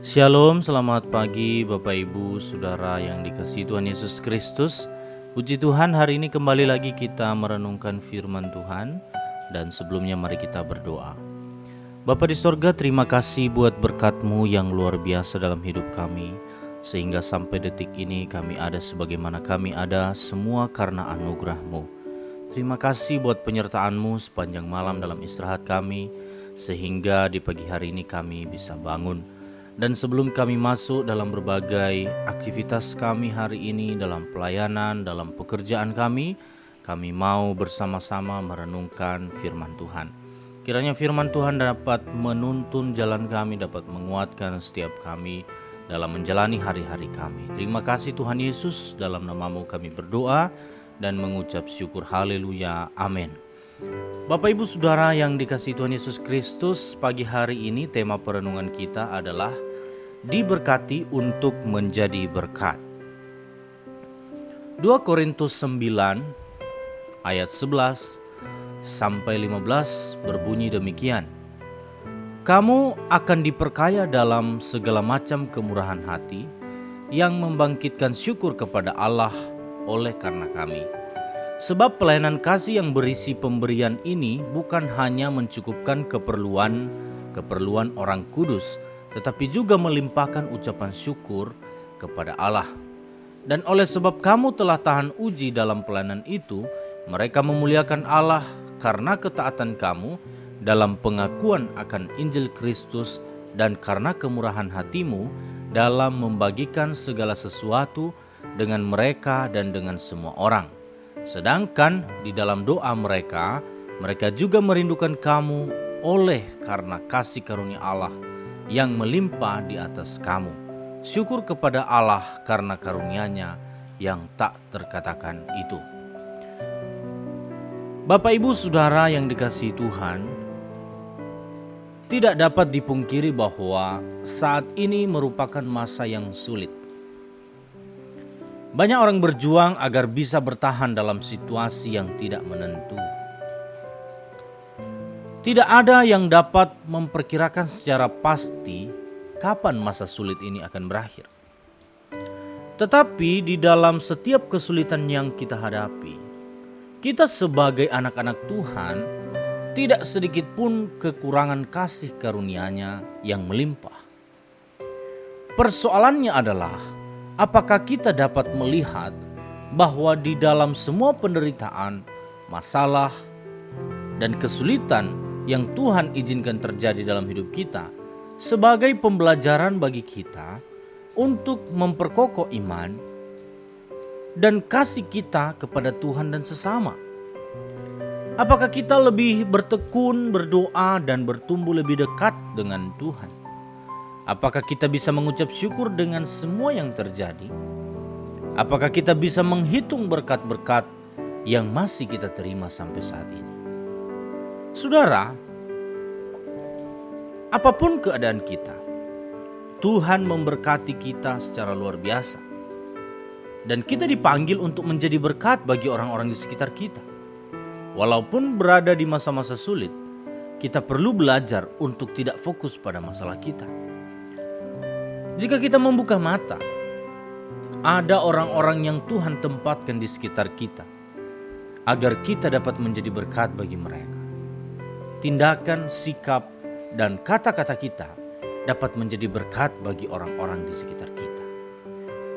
Shalom, selamat pagi Bapak Ibu, Saudara yang dikasihi Tuhan Yesus Kristus. Puji Tuhan, hari ini kembali lagi kita merenungkan firman Tuhan. Dan sebelumnya mari kita berdoa. Bapa di sorga, terima kasih buat berkat-Mu yang luar biasa dalam hidup kami. Sehingga sampai detik ini kami ada sebagaimana kami ada, semua karena anugerah-Mu. Terima kasih buat penyertaan-Mu sepanjang malam dalam istirahat kami, sehingga di pagi hari ini kami bisa bangun. Dan sebelum kami masuk dalam berbagai aktivitas kami hari ini, dalam pelayanan, dalam pekerjaan kami mau bersama-sama merenungkan firman Tuhan. Kiranya firman Tuhan dapat menuntun jalan kami, dapat menguatkan setiap kami dalam menjalani hari-hari kami. Terima kasih Tuhan Yesus, dalam nama-Mu kami berdoa dan mengucap syukur. Haleluya, amin. Bapak Ibu Saudara yang dikasihi Tuhan Yesus Kristus, pagi hari ini tema perenungan kita adalah diberkati untuk menjadi berkat. 2 Korintus 9 ayat 11 sampai 15 berbunyi demikian. Kamu akan diperkaya dalam segala macam kemurahan hati yang membangkitkan syukur kepada Allah oleh karena kami. Sebab pelayanan kasih yang berisi pemberian ini bukan hanya mencukupkan keperluan orang kudus, tetapi juga melimpahkan ucapan syukur kepada Allah. Dan oleh sebab kamu telah tahan uji dalam pelayanan itu, mereka memuliakan Allah karena ketaatan kamu dalam pengakuan akan Injil Kristus dan karena kemurahan hatimu dalam membagikan segala sesuatu dengan mereka dan dengan semua orang. Sedangkan di dalam doa mereka juga merindukan kamu oleh karena kasih karunia Allah yang melimpah di atas kamu. Syukur kepada Allah karena karunia-Nya yang tak terkatakan itu. Bapak Ibu Saudara yang dikasihi Tuhan, tidak dapat dipungkiri bahwa saat ini merupakan masa yang sulit. Banyak orang berjuang agar bisa bertahan dalam situasi yang tidak menentu. Tidak ada yang dapat memperkirakan secara pasti kapan masa sulit ini akan berakhir. Tetapi di dalam setiap kesulitan yang kita hadapi, kita sebagai anak-anak Tuhan tidak sedikit pun kekurangan kasih karunia-Nya yang melimpah. Persoalannya adalah, apakah kita dapat melihat bahwa di dalam semua penderitaan, masalah, dan kesulitan yang Tuhan izinkan terjadi dalam hidup kita sebagai pembelajaran bagi kita untuk memperkokoh iman dan kasih kita kepada Tuhan dan sesama? Apakah kita lebih bertekun, berdoa, dan bertumbuh lebih dekat dengan Tuhan? Apakah kita bisa mengucap syukur dengan semua yang terjadi? Apakah kita bisa menghitung berkat-berkat yang masih kita terima sampai saat ini? Saudara, apapun keadaan kita, Tuhan memberkati kita secara luar biasa. Dan kita dipanggil untuk menjadi berkat bagi orang-orang di sekitar kita. Walaupun berada di masa-masa sulit, kita perlu belajar untuk tidak fokus pada masalah kita. Jika kita membuka mata, ada orang-orang yang Tuhan tempatkan di sekitar kita, agar kita dapat menjadi berkat bagi mereka. Tindakan, sikap, dan kata-kata kita dapat menjadi berkat bagi orang-orang di sekitar kita.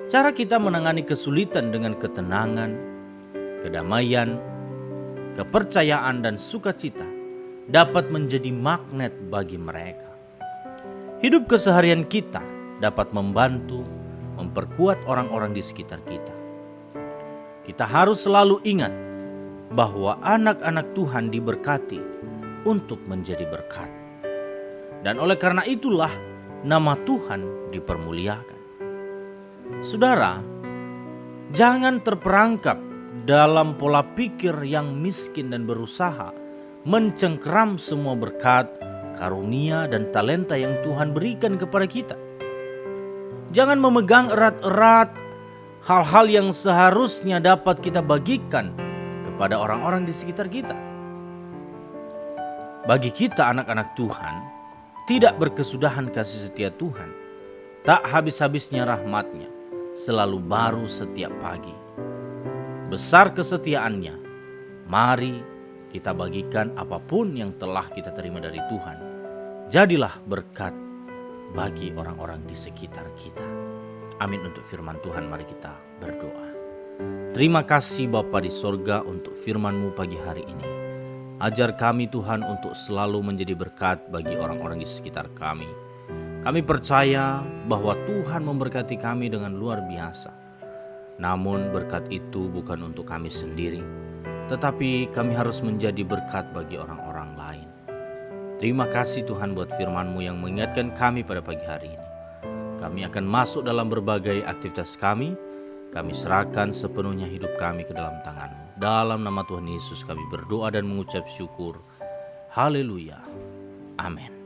Cara kita menangani kesulitan dengan ketenangan, kedamaian, kepercayaan, dan sukacita dapat menjadi magnet bagi mereka. Hidup keseharian kita dapat membantu memperkuat orang-orang di sekitar kita. Kita harus selalu ingat bahwa anak-anak Tuhan diberkati untuk menjadi berkat. Dan oleh karena itulah nama Tuhan dipermuliakan. Saudara, jangan terperangkap dalam pola pikir yang miskin dan berusaha mencengkeram semua berkat, karunia, dan talenta yang Tuhan berikan kepada kita. Jangan memegang erat-erat hal-hal yang seharusnya dapat kita bagikan kepada orang-orang di sekitar kita. Bagi kita anak-anak Tuhan, tidak berkesudahan kasih setia Tuhan Tak habis-habisnya rahmat-Nya, selalu baru setiap pagi. Besar kesetiaannya, mari kita bagikan apapun yang telah kita terima dari Tuhan. Jadilah berkat bagi orang-orang di sekitar kita. Amin. Untuk firman Tuhan, mari kita berdoa. Terima kasih Bapa di sorga untuk firman-Mu pagi hari ini. Ajar kami Tuhan untuk selalu menjadi berkat bagi orang-orang di sekitar kami. Kami percaya bahwa Tuhan memberkati kami dengan luar biasa. Namun berkat itu bukan untuk kami sendiri, tetapi kami harus menjadi berkat bagi orang-orang lain. Terima kasih Tuhan buat firman-Mu yang mengingatkan kami pada pagi hari ini. Kami akan masuk dalam berbagai aktivitas kami. Kami serahkan sepenuhnya hidup kami ke dalam tangan-Mu. Dalam nama Tuhan Yesus kami berdoa dan mengucap syukur. Haleluya. Amin.